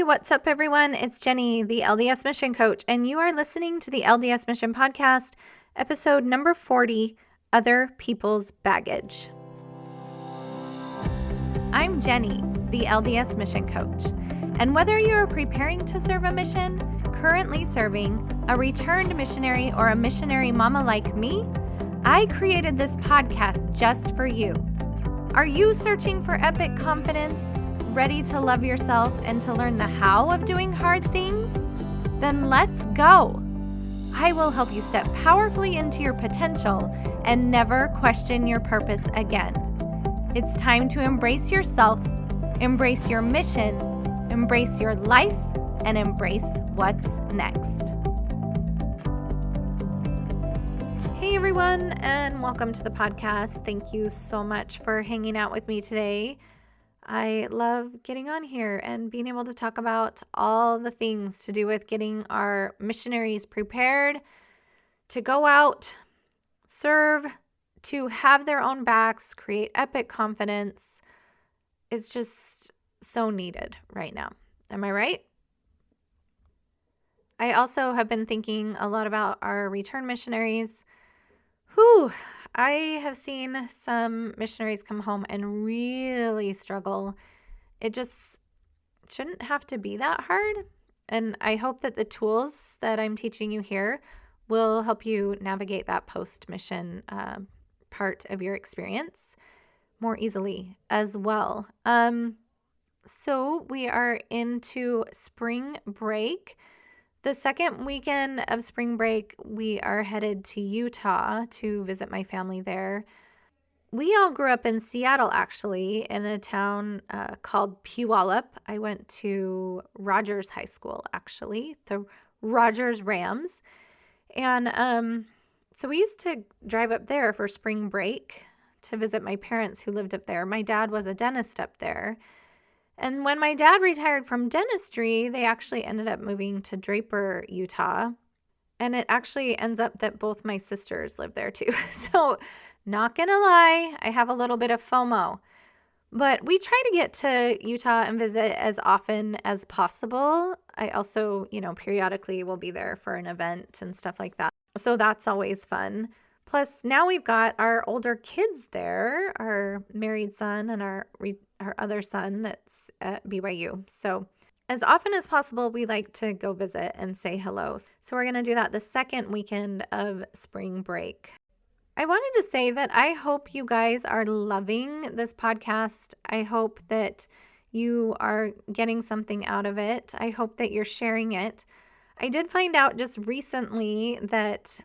what's up, everyone? It's Jenny, the LDS Mission Coach, and you are listening to the LDS Mission Podcast, episode number 40, Other People's Baggage. I'm Jenny, the LDS Mission Coach, and whether you are preparing to serve a mission, currently serving, a returned missionary, or a missionary mama like me, I created this podcast just for you. Are you searching for epic confidence? Ready to love yourself and to learn the how of doing hard things? Then let's go. I will help you step powerfully into your potential and never question your purpose again. It's time to embrace yourself, embrace your mission, embrace your life, and embrace what's next. Hey everyone, and welcome to the podcast. Thank you so much for hanging out with me today. I love getting on here and being able to talk about all the things to do with getting our missionaries prepared to go out, serve, to have their own backs, create epic confidence. It's just so needed right now. Am I right? I also have been thinking a lot about our return missionaries. I have seen some missionaries come home and really struggle. It just shouldn't have to be that hard. And I hope that the tools that I'm teaching you here will help you navigate that post-mission part of your experience more easily as well. So we are into spring break. The second weekend of spring break, we are headed to Utah to visit my family there. We all grew up in Seattle, actually, in a town called Puyallup. I went to Rogers High School, actually, the Rogers Rams. And so we used to drive up there for spring break to visit my parents who lived up there. My dad was a dentist up there. And when my dad retired from dentistry, they actually ended up moving to Draper, Utah. And it actually ends up that both my sisters live there too. So not gonna lie, I have a little bit of FOMO. But we try to get to Utah and visit as often as possible. I also, periodically will be there for an event and stuff like that. So that's always fun. Plus, now we've got our older kids there, our married son and our other son that's at BYU. So as often as possible, we like to go visit and say hello. So we're going to do that the second weekend of spring break. I wanted to say that I hope you guys are loving this podcast. I hope that you are getting something out of it. I hope that you're sharing it. I did find out just recently that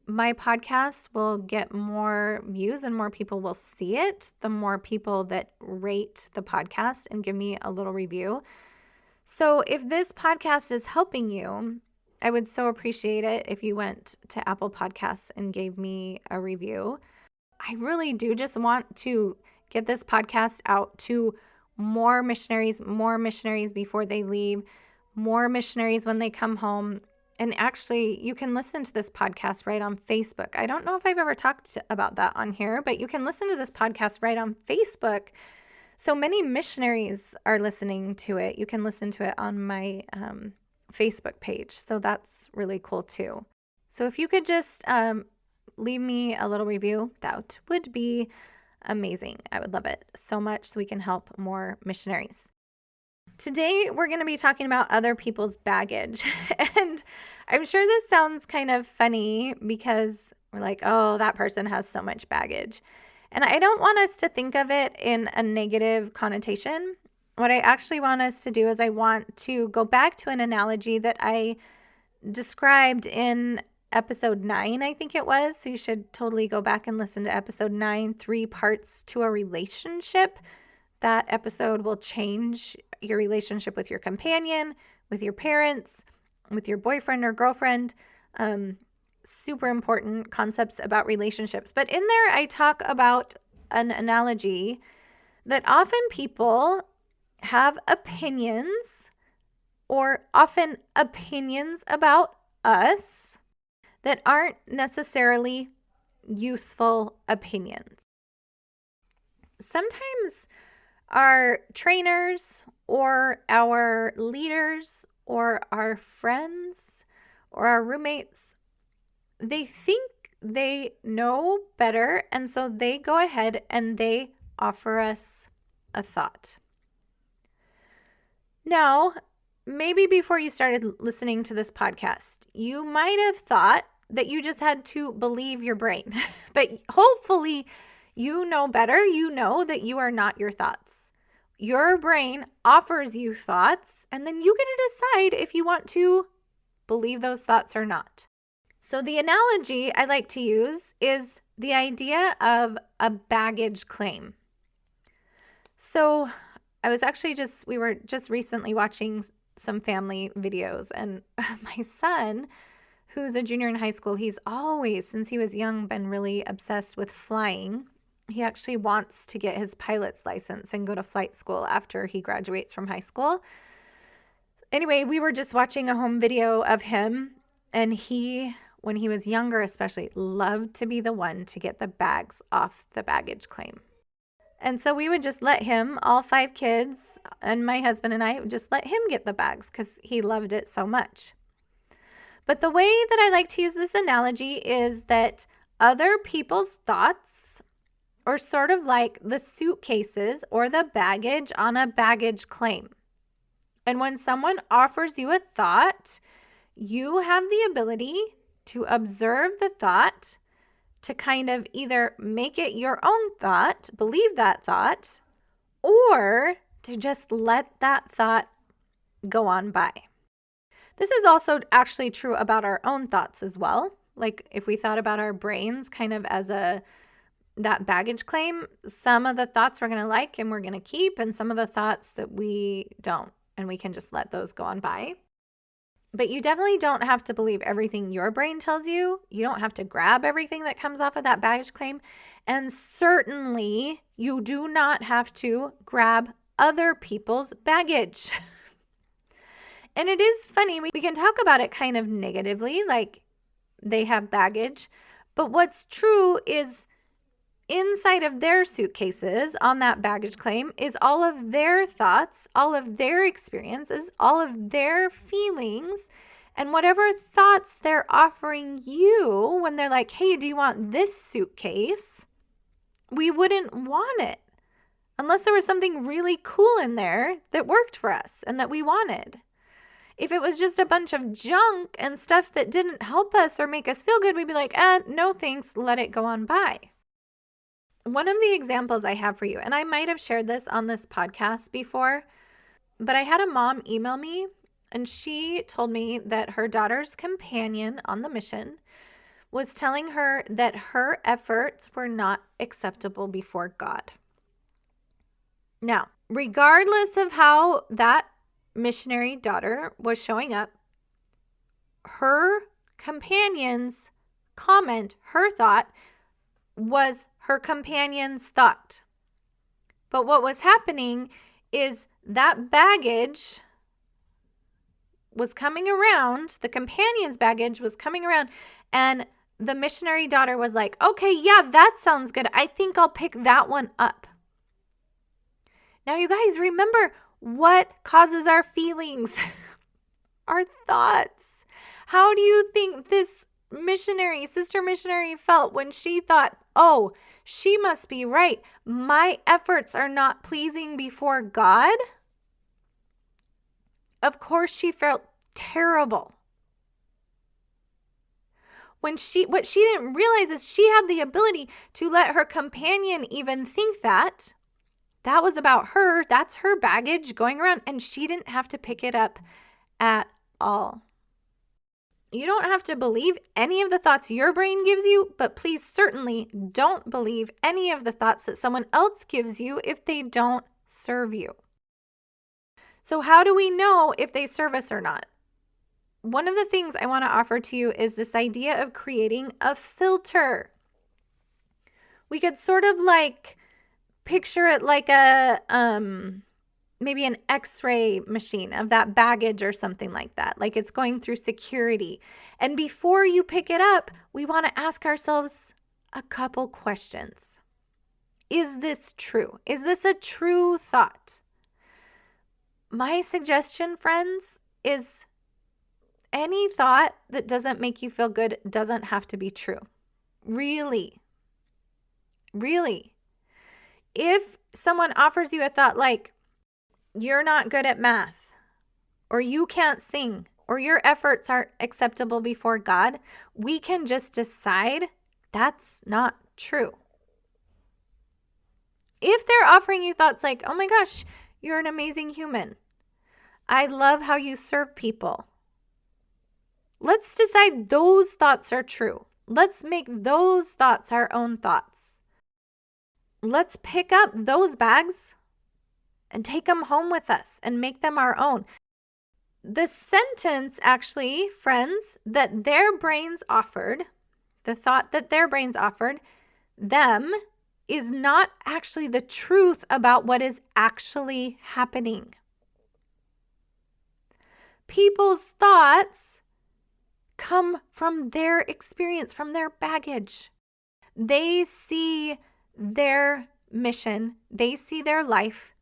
my podcast will get more views and more people will see it, the more people that rate the podcast and give me a little review. So if this podcast is helping you, I would so appreciate it if you went to Apple Podcasts and gave me a review. I really do just want to get this podcast out to more missionaries before they leave, more missionaries when they come home. And actually, you can listen to this podcast right on Facebook. I don't know if I've ever talked about that on here, but you can listen to this podcast right on Facebook. So many missionaries are listening to it. You can listen to it on my Facebook page. So that's really cool too. So if you could just leave me a little review, that would be amazing. I would love it so much so we can help more missionaries. Today, we're going to be talking about other people's baggage. And I'm sure this sounds kind of funny because we're like, oh, that person has so much baggage. And I don't want us to think of it in a negative connotation. What I actually want us to do is I want to go back to an analogy that I described in episode 9, I think it was. So you should totally go back and listen to episode 9, 3 parts to a relationship. That episode will change your relationship with your companion, with your parents, with your boyfriend or girlfriend. Super important concepts about relationships. But in there, I talk about an analogy that often people have opinions or often opinions about us that aren't necessarily useful opinions. Sometimes Our trainers or our leaders or our friends or our roommates, they think they know better, and so they go ahead and they offer us a thought. Now, maybe before you started listening to this podcast, you might have thought that you just had to believe your brain, but hopefully you know better. You know that you are not your thoughts. Your brain offers you thoughts, and then you get to decide if you want to believe those thoughts or not. So the analogy I like to use is the idea of a baggage claim. So we were just recently watching some family videos, and my son, who's a junior in high school, he's always, since he was young, been really obsessed with flying. He actually wants to get his pilot's license and go to flight school after he graduates from high school. Anyway, we were just watching a home video of him, and he, when he was younger especially, loved to be the one to get the bags off the baggage claim. And so we would just let him, all 5 kids, and my husband and I would just let him get the bags because he loved it so much. But the way that I like to use this analogy is that other people's thoughts are sort of like the suitcases or the baggage on a baggage claim. And when someone offers you a thought, you have the ability to observe the thought, to kind of either make it your own thought, believe that thought, or to just let that thought go on by. This is also actually true about our own thoughts as well. Like if we thought about our brains kind of as that baggage claim, some of the thoughts we're going to like and we're going to keep, and some of the thoughts that we don't, and we can just let those go on by. But you definitely don't have to believe everything your brain tells you. You don't have to grab everything that comes off of that baggage claim. And certainly, you do not have to grab other people's baggage. And it is funny, we can talk about it kind of negatively, like they have baggage. But what's true is inside of their suitcases on that baggage claim is all of their thoughts, all of their experiences, all of their feelings, and whatever thoughts they're offering you when they're like, hey, do you want this suitcase? We wouldn't want it unless there was something really cool in there that worked for us and that we wanted. If it was just a bunch of junk and stuff that didn't help us or make us feel good, we'd be like, no thanks, let it go on by. One of the examples I have for you, and I might have shared this on this podcast before, but I had a mom email me, and she told me that her daughter's companion on the mission was telling her that her efforts were not acceptable before God. Now, regardless of how that missionary daughter was showing up, her companion's comment, her thought, was her companion's thought. But what was happening is that baggage was coming around, the companion's baggage was coming around, and the missionary daughter was like, okay, yeah, that sounds good. I think I'll pick that one up. Now, you guys, remember what causes our feelings? Our thoughts. How do you think this sister missionary felt when she thought, oh, she must be right. My efforts are not pleasing before God? Of course she felt terrible. What she didn't realize is she had the ability to let her companion even think that. That was about her. That's her baggage going around, and she didn't have to pick it up at all. You don't have to believe any of the thoughts your brain gives you, but please certainly don't believe any of the thoughts that someone else gives you if they don't serve you. So how do we know if they serve us or not? One of the things I want to offer to you is this idea of creating a filter. We could sort of like picture it like a maybe an X-ray machine of that baggage or something like that. Like it's going through security. And before you pick it up, we want to ask ourselves a couple questions. Is this true? Is this a true thought? My suggestion, friends, is any thought that doesn't make you feel good doesn't have to be true. Really. Really. If someone offers you a thought like, you're not good at math, or you can't sing, or your efforts aren't acceptable before God, we can just decide that's not true. If they're offering you thoughts like, oh my gosh, you're an amazing human. I love how you serve people. Let's decide those thoughts are true. Let's make those thoughts our own thoughts. Let's pick up those bags and take them home with us and make them our own. The sentence, actually, friends, that their brains offered, the thought that their brains offered them, is not actually the truth about what is actually happening. People's thoughts come from their experience, from their baggage. They see their mission, they see their life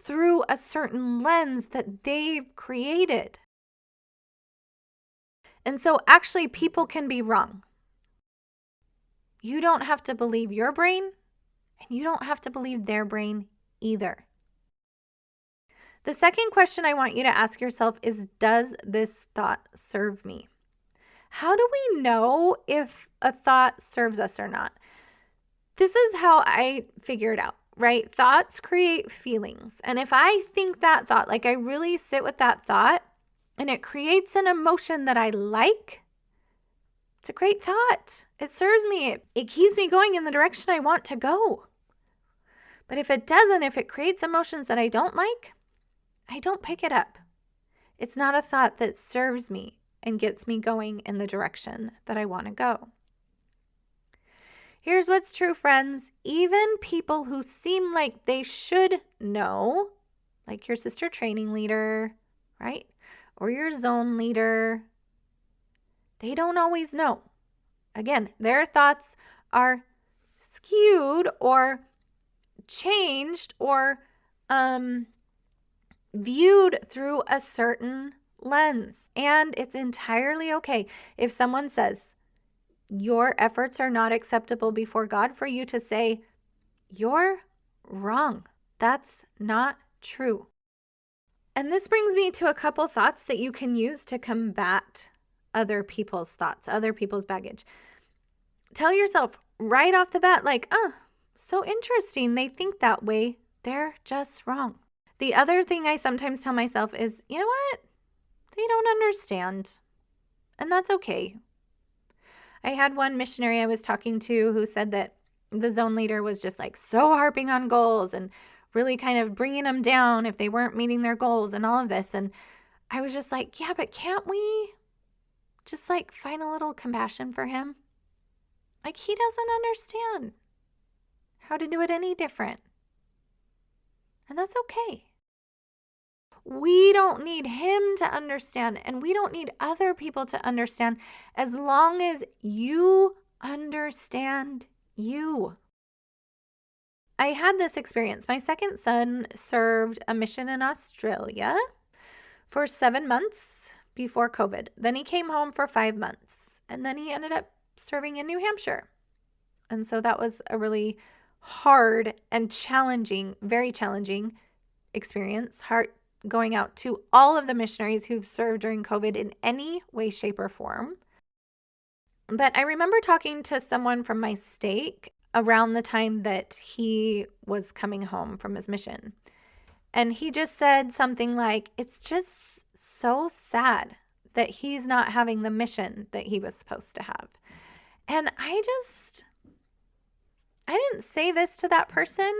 through a certain lens that they've created. And so actually people can be wrong. You don't have to believe your brain, and you don't have to believe their brain either. The second question I want you to ask yourself is, does this thought serve me? How do we know if a thought serves us or not? This is how I figure it out, right? Thoughts create feelings. And if I think that thought, like I really sit with that thought, and it creates an emotion that I like, it's a great thought. It serves me. It keeps me going in the direction I want to go. But if it doesn't, if it creates emotions that I don't like, I don't pick it up. It's not a thought that serves me and gets me going in the direction that I want to go. Here's what's true, friends. Even people who seem like they should know, like your sister training leader, right? Or your zone leader, they don't always know. Again, their thoughts are skewed or changed or viewed through a certain lens. And it's entirely okay if someone says, your efforts are not acceptable before God, for you to say, you're wrong. That's not true. And this brings me to a couple thoughts that you can use to combat other people's thoughts, other people's baggage. Tell yourself right off the bat, like, oh, so interesting. They think that way. They're just wrong. The other thing I sometimes tell myself is, you know what? They don't understand. And that's okay. I had one missionary I was talking to who said that the zone leader was just like so harping on goals and really kind of bringing them down if they weren't meeting their goals and all of this. And I was just like, yeah, but can't we just like find a little compassion for him? Like, he doesn't understand how to do it any different. And that's okay. We don't need him to understand, and we don't need other people to understand, as long as you understand you. I had this experience. My second son served a mission in Australia for 7 months before COVID. Then he came home for 5 months, and then he ended up serving in New Hampshire. And so that was a really hard and challenging, very challenging experience. Hard going out to all of the missionaries who've served during COVID in any way, shape, or form. But I remember talking to someone from my stake around the time that he was coming home from his mission. And he just said something like, it's just so sad that he's not having the mission that he was supposed to have. And I didn't say this to that person,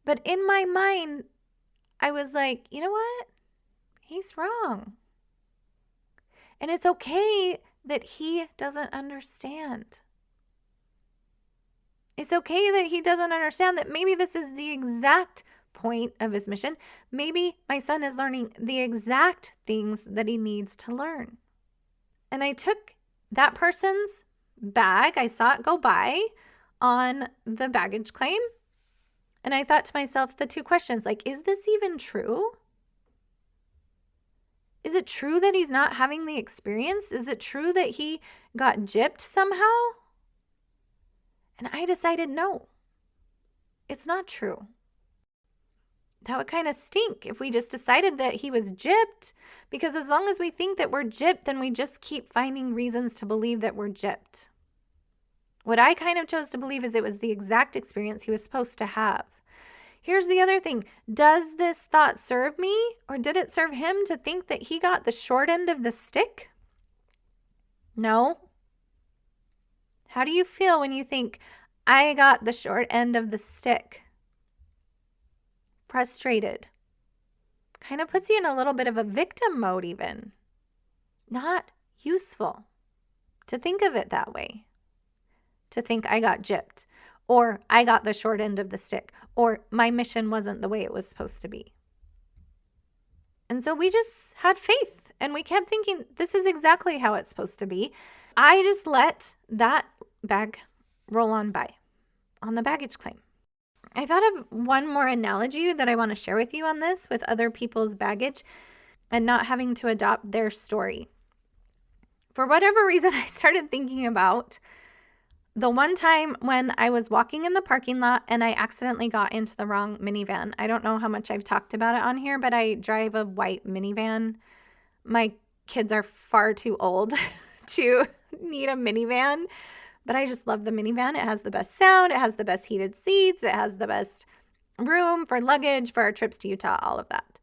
but in my mind, I was like, you know what? He's wrong. And it's okay that he doesn't understand. It's okay that he doesn't understand that maybe this is the exact point of his mission. Maybe my son is learning the exact things that he needs to learn. And I took that person's bag. I saw it go by on the baggage claim. And I thought to myself, the two questions, like, is this even true? Is it true that he's not having the experience? Is it true that he got gypped somehow? And I decided no, it's not true. That would kind of stink if we just decided that he was gypped, because as long as we think that we're gypped, then we just keep finding reasons to believe that we're gypped. What I kind of chose to believe is it was the exact experience he was supposed to have. Here's the other thing. Does this thought serve me, or did it serve him to think that he got the short end of the stick? No. How do you feel when you think, I got the short end of the stick? Frustrated. Kind of puts you in a little bit of a victim mode even. Not useful to think of it that way. To think I got gypped, or I got the short end of the stick, or my mission wasn't the way it was supposed to be. And so we just had faith, and we kept thinking, this is exactly how it's supposed to be. I just let that bag roll on by on the baggage claim. I thought of one more analogy that I want to share with you on this with other people's baggage and not having to adopt their story. For whatever reason, I started thinking about the one time when I was walking in the parking lot and I accidentally got into the wrong minivan. I don't know how much I've talked about it on here, but I drive a white minivan. My kids are far too old to need a minivan, but I just love the minivan. It has the best sound. It has the best heated seats. It has the best room for luggage, for our trips to Utah, all of that.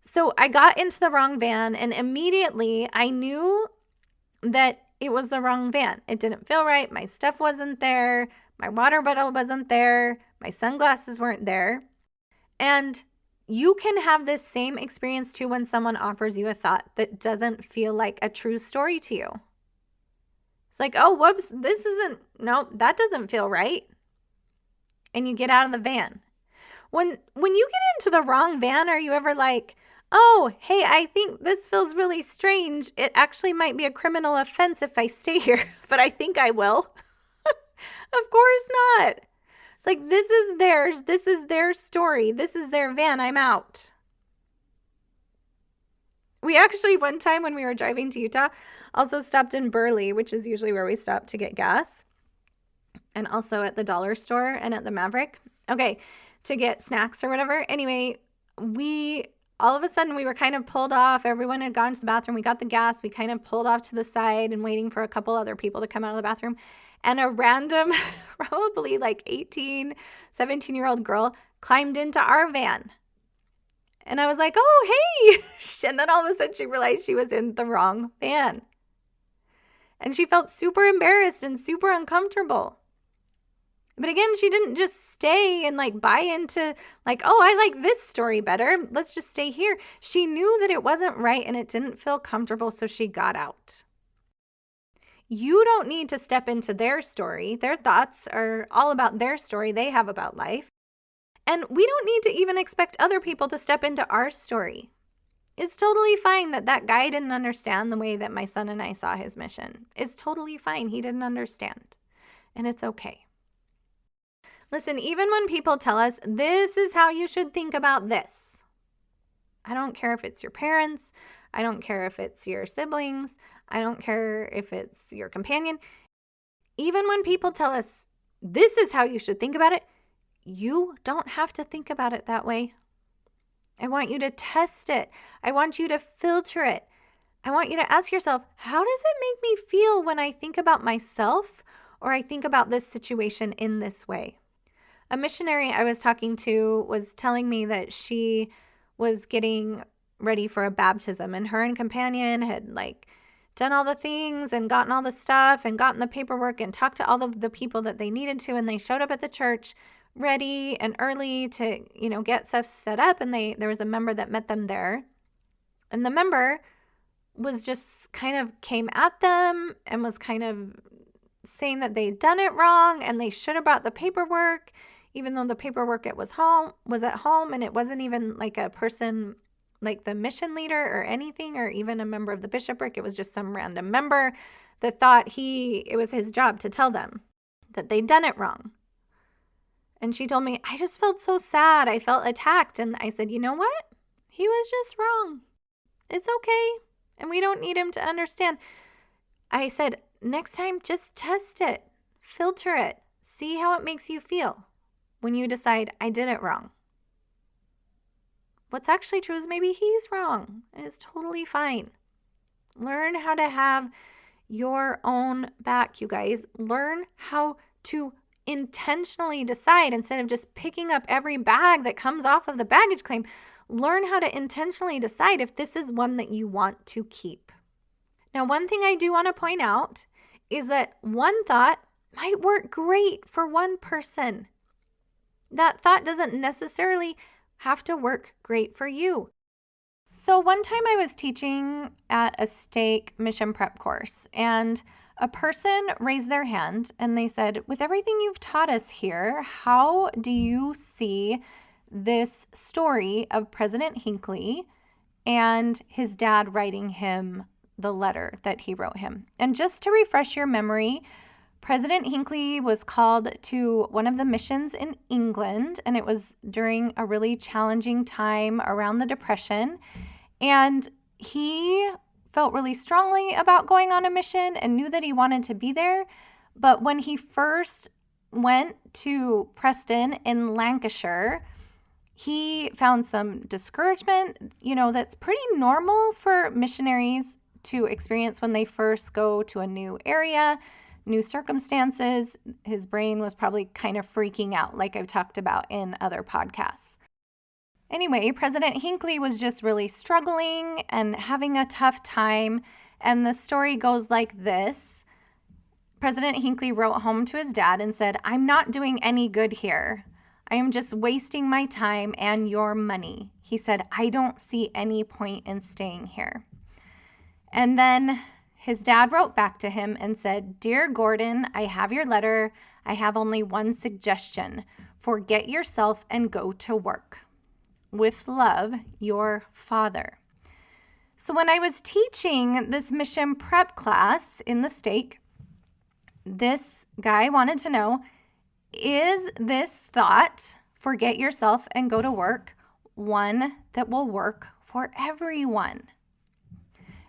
So I got into the wrong van, and immediately I knew that it was the wrong van. It didn't feel right. My stuff wasn't there. My water bottle wasn't there. My sunglasses weren't there. And you can have this same experience too when someone offers you a thought that doesn't feel like a true story to you. It's like, oh, whoops, that doesn't feel right. And you get out of the van. When you get into the wrong van, are you ever like, oh, hey, I think this feels really strange. It actually might be a criminal offense if I stay here, but I think I will. Of course not. It's like, this is theirs. This is their story. This is their van. I'm out. We actually, one time when we were driving to Utah, also stopped in Burley, which is usually where we stop to get gas, and also at the dollar store and at the Maverick. Okay, to get snacks or whatever. Anyway, all of a sudden we were kind of pulled off. Everyone had gone to the bathroom. We got the gas. We kind of pulled off to the side and waiting for a couple other people to come out of the bathroom. And a random, probably like 18, 17-year-old girl climbed into our van. And I was like, oh, hey. And then all of a sudden she realized she was in the wrong van. And she felt super embarrassed and super uncomfortable. But again, she didn't just stay and like buy into like, oh, I like this story better. Let's just stay here. She knew that it wasn't right and it didn't feel comfortable, so she got out. You don't need to step into their story. Their thoughts are all about their story they have about life. And we don't need to even expect other people to step into our story. It's totally fine that that guy didn't understand the way that my son and I saw his mission. It's totally fine. He didn't understand. And it's okay. Listen, even when people tell us, this is how you should think about this. I don't care if it's your parents. I don't care if it's your siblings. I don't care if it's your companion. Even when people tell us, this is how you should think about it, you don't have to think about it that way. I want you to test it. I want you to filter it. I want you to ask yourself, how does it make me feel when I think about myself or I think about this situation in this way? A missionary I was talking to was telling me that she was getting ready for a baptism, and her and companion had like done all the things and gotten all the stuff and gotten the paperwork and talked to all of the people that they needed to, and they showed up at the church ready and early to, get stuff set up, and there was a member that met them there. And the member was just kind of came at them and was kind of saying that they'd done it wrong and they should have brought the paperwork, even though the paperwork was at home, and it wasn't even like a person like the mission leader or anything, or even a member of the bishopric. It was just some random member that thought it was his job to tell them that they'd done it wrong. And she told me, I just felt so sad. I felt attacked. And I said, you know what? He was just wrong. It's okay. And we don't need him to understand. I said, next time, just test it, filter it, see how it makes you feel when you decide I did it wrong. What's actually true is maybe he's wrong. It's totally fine. Learn how to have your own back, you guys. Learn how to intentionally decide instead of just picking up every bag that comes off of the baggage claim. Learn how to intentionally decide if this is one that you want to keep. Now, one thing I do want to point out is that one thought might work great for one person. That thought doesn't necessarily have to work great for you. So one time I was teaching at a stake mission prep course, and a person raised their hand and they said, with everything you've taught us here, how do you see this story of President Hinckley and his dad writing him the letter that he wrote him? And just to refresh your memory, President Hinckley was called to one of the missions in England, and it was during a really challenging time around the Depression. And he felt really strongly about going on a mission and knew that he wanted to be there. But when he first went to Preston in Lancashire, he found some discouragement. That's pretty normal for missionaries to experience when they first go to a new area, new circumstances. His brain was probably kind of freaking out, like I've talked about in other podcasts. Anyway, President Hinckley was just really struggling and having a tough time. And the story goes like this. President Hinckley wrote home to his dad and said, I'm not doing any good here. I am just wasting my time and your money. He said, I don't see any point in staying here. And then his dad wrote back to him and said, Dear Gordon, I have your letter. I have only one suggestion. Forget yourself and go to work. With love, your father. So when I was teaching this mission prep class in the stake, this guy wanted to know, is this thought, forget yourself and go to work, one that will work for everyone?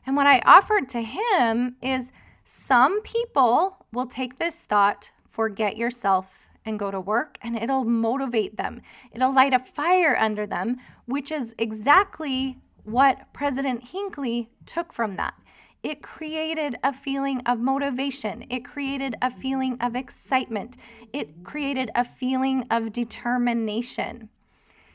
And what I offered to him is some people will take this thought, forget yourself and go to work, and it'll motivate them. It'll light a fire under them, which is exactly what President Hinckley took from that. It created a feeling of motivation. It created a feeling of excitement. It created a feeling of determination.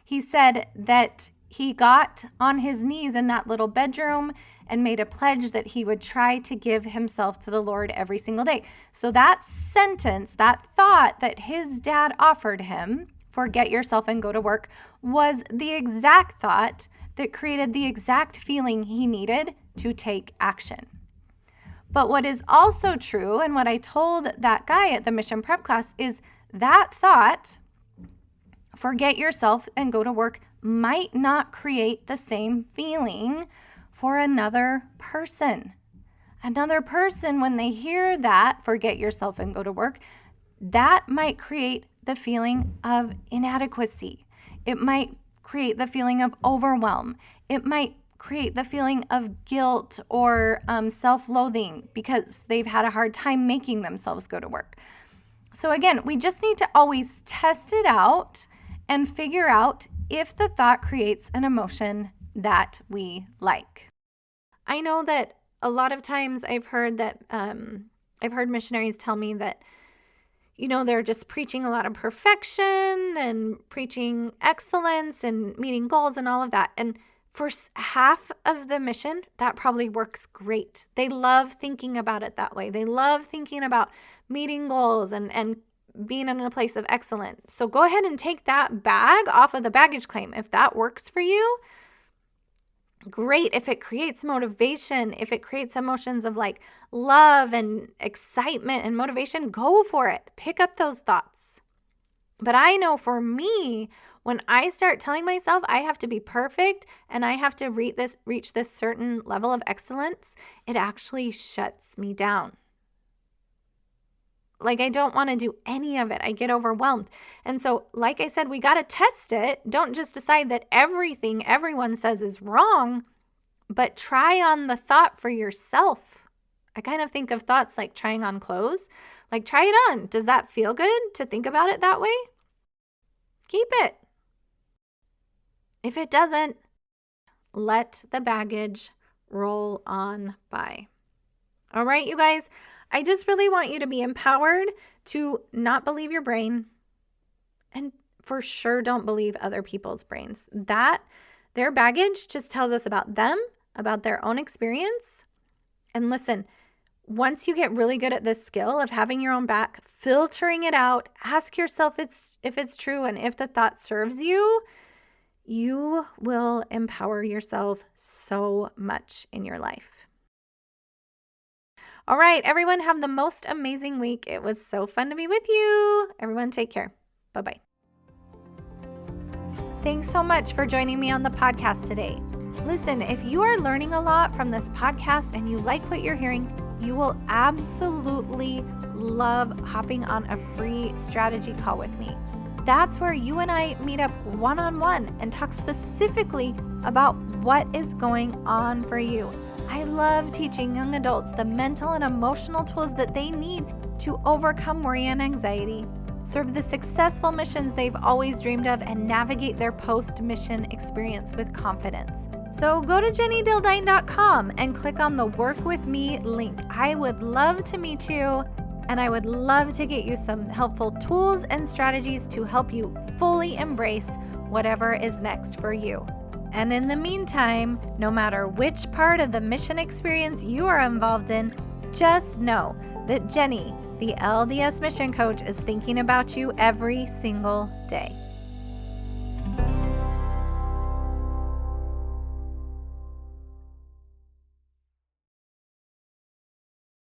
He said that he got on his knees in that little bedroom and made a pledge that he would try to give himself to the Lord every single day. So that sentence, that thought that his dad offered him, forget yourself and go to work, was the exact thought that created the exact feeling he needed to take action. But what is also true, and what I told that guy at the mission prep class, is that thought, forget yourself and go to work, might not create the same feeling for another person. Another person, when they hear that, forget yourself and go to work, that might create the feeling of inadequacy. It might create the feeling of overwhelm. It might create the feeling of guilt or self-loathing because they've had a hard time making themselves go to work. So again, we just need to always test it out and figure out if the thought creates an emotion that we like. I know that a lot of times I've heard missionaries tell me that, they're just preaching a lot of perfection and preaching excellence and meeting goals and all of that. And for half of the mission, that probably works great. They love thinking about it that way. They love thinking about meeting goals and being in a place of excellence. So go ahead and take that bag off of the baggage claim. If that works for you, great. If it creates motivation, if it creates emotions of like love and excitement and motivation, go for it. Pick up those thoughts. But I know for me, when I start telling myself I have to be perfect and I have to reach this certain level of excellence, it actually shuts me down. Like, I don't want to do any of it. I get overwhelmed. And so, like I said, we got to test it. Don't just decide that everything everyone says is wrong, but try on the thought for yourself. I kind of think of thoughts like trying on clothes. Like, try it on. Does that feel good to think about it that way? Keep it. If it doesn't, let the baggage roll on by. All right, you guys, I just really want you to be empowered to not believe your brain, and for sure don't believe other people's brains. That their baggage just tells us about them, about their own experience. And listen, once you get really good at this skill of having your own back, filtering it out, ask yourself if it's true, and if the thought serves you, you will empower yourself so much in your life. All right, everyone, have the most amazing week. It was so fun to be with you. Everyone, take care. Bye-bye. Thanks so much for joining me on the podcast today. Listen, if you are learning a lot from this podcast and you like what you're hearing, you will absolutely love hopping on a free strategy call with me. That's where you and I meet up one-on-one and talk specifically about what is going on for you. I love teaching young adults the mental and emotional tools that they need to overcome worry and anxiety, serve the successful missions they've always dreamed of, and navigate their post-mission experience with confidence. So go to jennydildine.com and click on the Work With Me link. I would love to meet you, and I would love to get you some helpful tools and strategies to help you fully embrace whatever is next for you. And in the meantime, no matter which part of the mission experience you are involved in, just know that Jenny, the LDS Mission Coach, is thinking about you every single day.